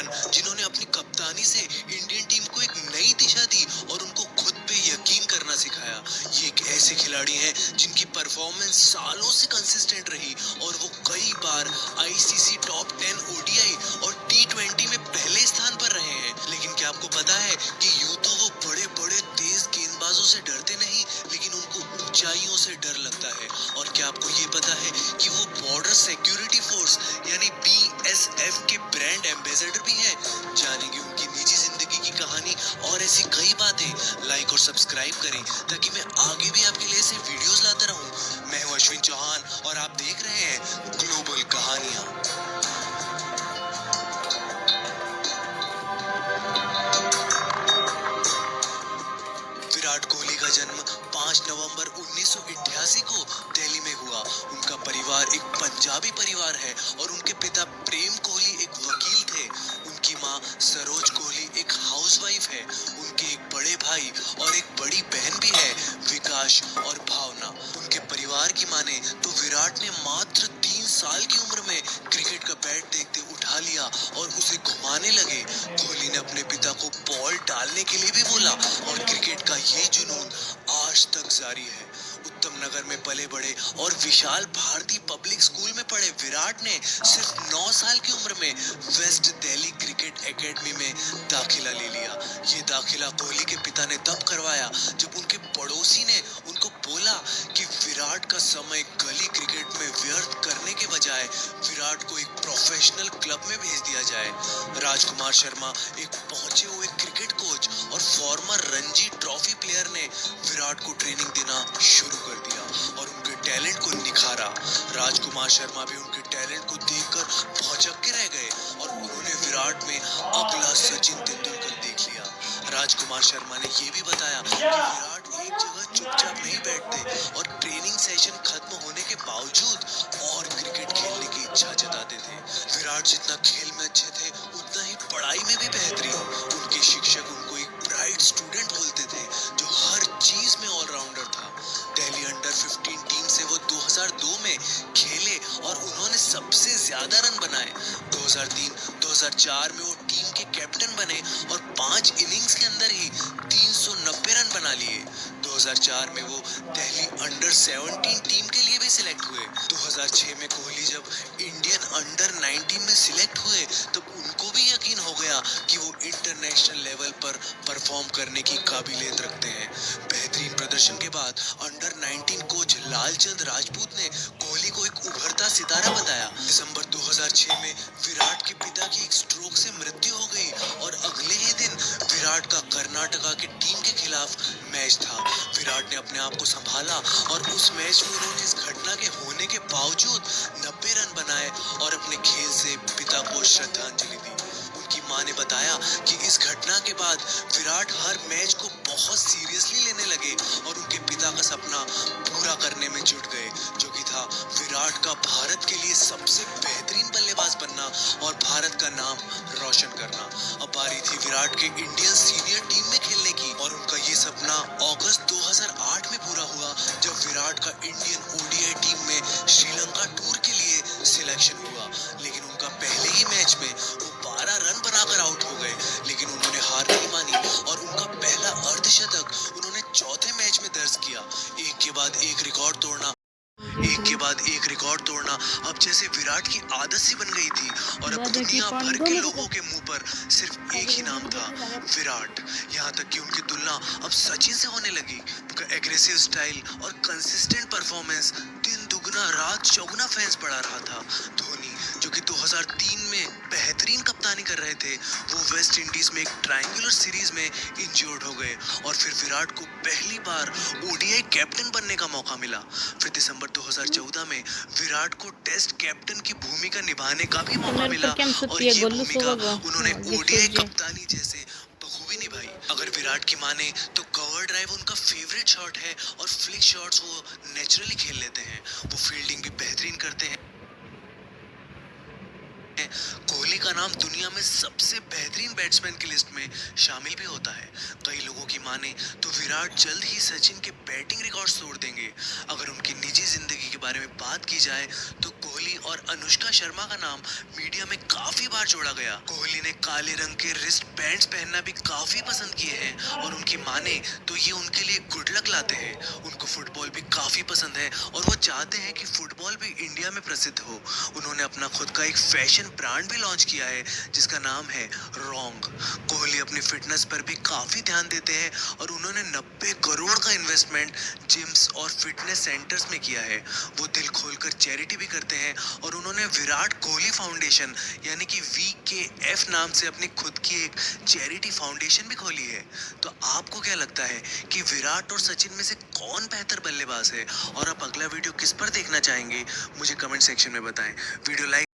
Captain जिन्होंने अपनी कप्तानी से इंडियन टीम को एक नई दिशा दी और उनको खुद पे यकीन करना सिखाया। ये एक ऐसे खिलाड़ी हैं जिनकी परफॉर्मेंस सालों से कंसिस्टेंट रही और वो कई बार आईसीसी टॉप 10 ओडीआई और टी20 में पहले स्थान पर रहे हैं। लेकिन क्या आपको पता है कि यूं तो वो बड़े बड़े तेज गेंदबाजों से डरते नहीं, लेकिन उनको ऊंचाइयों से डर लगता है। और क्या आपको ये पता है कि वो बॉर्डर सिक्योरिटी फोर्स यानी बीएसएफ के ब्रांड एम्बेसडर भी हैं। जानेंगे उनकी निजी जिंदगी की कहानी और ऐसी कई बातें। लाइक और सब्सक्राइब करें ताकि मैं आगे भी आपके लिए ऐसे वीडियोस लाता रहूं। मैं हूं अश्विन चौहान और आप देख रहे हैं ग्लोबल कहानियां। विराट कोहली का जन्म 5 नवंबर 1988 को दिल्ली में हुआ। उनका परिवार एक पंजाबी परिवार है और उनके पिता प्रेम कोहली एक वकील थे। उनकी मां सरोज कोहली एक हाउसवाइफ है। उनके एक बड़े भाई और एक बड़ी बहन भी है, विकास और भावना। उनके परिवार की माने तो विराट ने मात्र 3 साल की उम्र में क्रिकेट का बैट देखते उठा लिया और उसे घुमाने लगे। कोहली ने अपने पिता को बॉल डालने के लिए भी बोला और क्रिकेट का ये जुनून आज तक जारी है। उत्तम नगर में पले बड़े और विशाल भारती पब्लिक स्कूल में पढ़े विराट ने सिर्फ 9 साल की उम्र में वेस्ट दिल्ली क्रिकेट एकेडमी में दाखिला ले लिया। ये दाखिला कोहली के पिता ने तब करवाया जब उनके पड़ोसी ने उनको बोला कि विराट का समय गली क्रिकेट में व्यर्थ करने के बजाय विराट को एक प्रोफेशनल क्लब में भेज दिया जाए। राजकुमार शर्मा एक पहुंचे हुए क्रिकेट कोच और फॉर्मर रणजी ट्रॉफी प्लेयर ने विराट को ट्रेनिंग देना शुरू कर दिया और उनके टैलेंट को निखारा। राजकुमार शर्मा भी उनके टैलेंट को देखकर भौचक्के के रह गए और उन्होंने विराट में अगला सचिन तेंदुलकर देख लिया। राजकुमार शर्मा ने यह भी बताया कि विराट एक जगह चुपचाप नहीं बैठते और ट्रेनिंग सेशन खत्म होने के बावजूद और क्रिकेट खेलने की इच्छा जताते थे। विराट जितना खेल में अच्छे थे उतना ही पढ़ाई में भी बेहतरीन। उनके शिक्षक उनको एक ब्राइट स्टूडेंट बोलते थे जो हर चीज में ऑलराउंडर था। दिल्ली अंडर 15 टीम से वो 2002 में खेले और उन्होंने सबसे ज्यादा रन बनाए। 2003-2004 में वो टीम के कैप्टन बने और 5 इनिंग्स के अंदर ही 390 रन बना लिए। 2004 में वो दिल्ली अंडर 17 टीम के लिए भी सिलेक्ट हुए। 2006 में कोहली जब इंडियन अंडर 19 में सिलेक्ट हुए तब उनको भी यकीन हो गया कि वो इंटरनेशनल लेवल पर परफॉर्म करने की काबिलियत रखते हैं। बेहतरीन प्रदर्शन के बाद अंडर 19 कोच लालचंद राजपूत ने कोहली को एक उभरता सितारा बताया। दिसंबर 2006 में विराट के पिता की एक स्ट्रोक से मृत्यु हो गई और अगले ही दिन विराट का कर्नाटका की टीम के खिलाफ मैच था। विराट ने अपने आप को संभाला और उस मैच में उन्होंने इस घटना के होने के बावजूद 90 रन बनाए और अपने खेल से पिता को श्रद्धांजलि दी। उनकी मां ने बताया कि इस घटना के बाद विराट हर मैच को बहुत सीरियसली लेने लगे और उनके पिता का सपना पूरा करने में जुट गए, जो कि था विराट का भारत के लिए सबसे बेहतरीन बल्लेबाज बनना और भारत का नाम रोशन करना। अब बारी थी विराट के इंडियन सीनियर टीम में खेलने की और उनका ये सपना अगस्त 2008 में पूरा हुआ जब विराट का इंडियन ओडीआई टीम में श्रीलंका टूर के लिए सिलेक्शन हुआ। लेकिन उनका पहले ही मैच में वो 12 रन बनाकर आउट हो गए, लेकिन उन्होंने हार नहीं मानी और उनका पहला अर्धशतक उन्होंने चौथे मैच में दर्ज किया। एक के बाद एक रिकॉर्ड तोड़ना अब जैसे विराट की आदत सी बन गई थी और अब दुनिया भर के लोगों के मुंह पर सिर्फ एक ही नाम था, विराट। यहाँ तक कि उनकी तुलना अब सचिन से होने लगी। उनका एग्रेसिव स्टाइल और कंसिस्टेंट परफॉर्मेंस दिन दुगना रात चौगुना फैंस बढ़ा रहा था। धोनी जो कि 2003 में बेहतरीन कप्तानी कर रहे थे, वो वेस्ट इंडीज में एक ट्रायंगुलर सीरीज में इंजर्ड हो गए और फिर विराट को पहली बार ओडीआई कैप्टन बनने का मौका मिला। फिर दिसंबर 2014 में विराट को टेस्ट कैप्टन की भूमिका निभाने का भी मौका मिला और ये भूमिका उन्होंने ओडीआई कप्तानी जैसे बखूबी निभाई। अगर विराट की माने तो कवर ड्राइव उनका फेवरेट शॉट है और फ्लिक शॉट्स वो नेचुरली खेल लेते हैं। वो फील्डिंग भी बेहतरीन करते हैं। कोहली का नाम दुनिया में सबसे बेहतरीन बैट्समैन की लिस्ट में शामिल भी होता है। कई लोगों की माने तो विराट जल्द ही सचिन के बैटिंग रिकॉर्ड्स तोड़ देंगे। अगर उनकी निजी जिंदगी के बारे में बात की जाए तो कोहली कोहली और अनुष्का शर्मा का नाम मीडिया में काफी बार जोड़ा गया। कोहली ने काले रंग के रिस्ट बैंड्स पहनना भी काफी पसंद किए हैं और उनकी माने तो ये उनके लिए गुड लक लाते हैं। उनको फुटबॉल भी काफी पसंद है और वो चाहते हैं कि फुटबॉल भी इंडिया में प्रसिद्ध हो। उन्होंने अपना खुद का एक फैशन ब्रांड भी लॉन्च किया है जिसका नाम है रॉन्ग। कोहली अपनी फिटनेस पर भी काफी ध्यान देते हैं और उन्होंने 90 करोड़ का इन्वेस्टमेंट जिम्स और फिटनेस सेंटर्स में किया है। वो दिल खोलकर चैरिटी भी करते हैं और उन्होंने विराट कोहली फाउंडेशन यानी कि VKF नाम से अपनी खुद की एक चैरिटी फाउंडेशन भी खोली है। तो आपको क्या लगता है कि विराट और सचिन में से कौन बेहतर बल्लेबाज है और आप अगला वीडियो किस पर देखना चाहेंगे? मुझे कमेंट सेक्शन में बताएं। Video like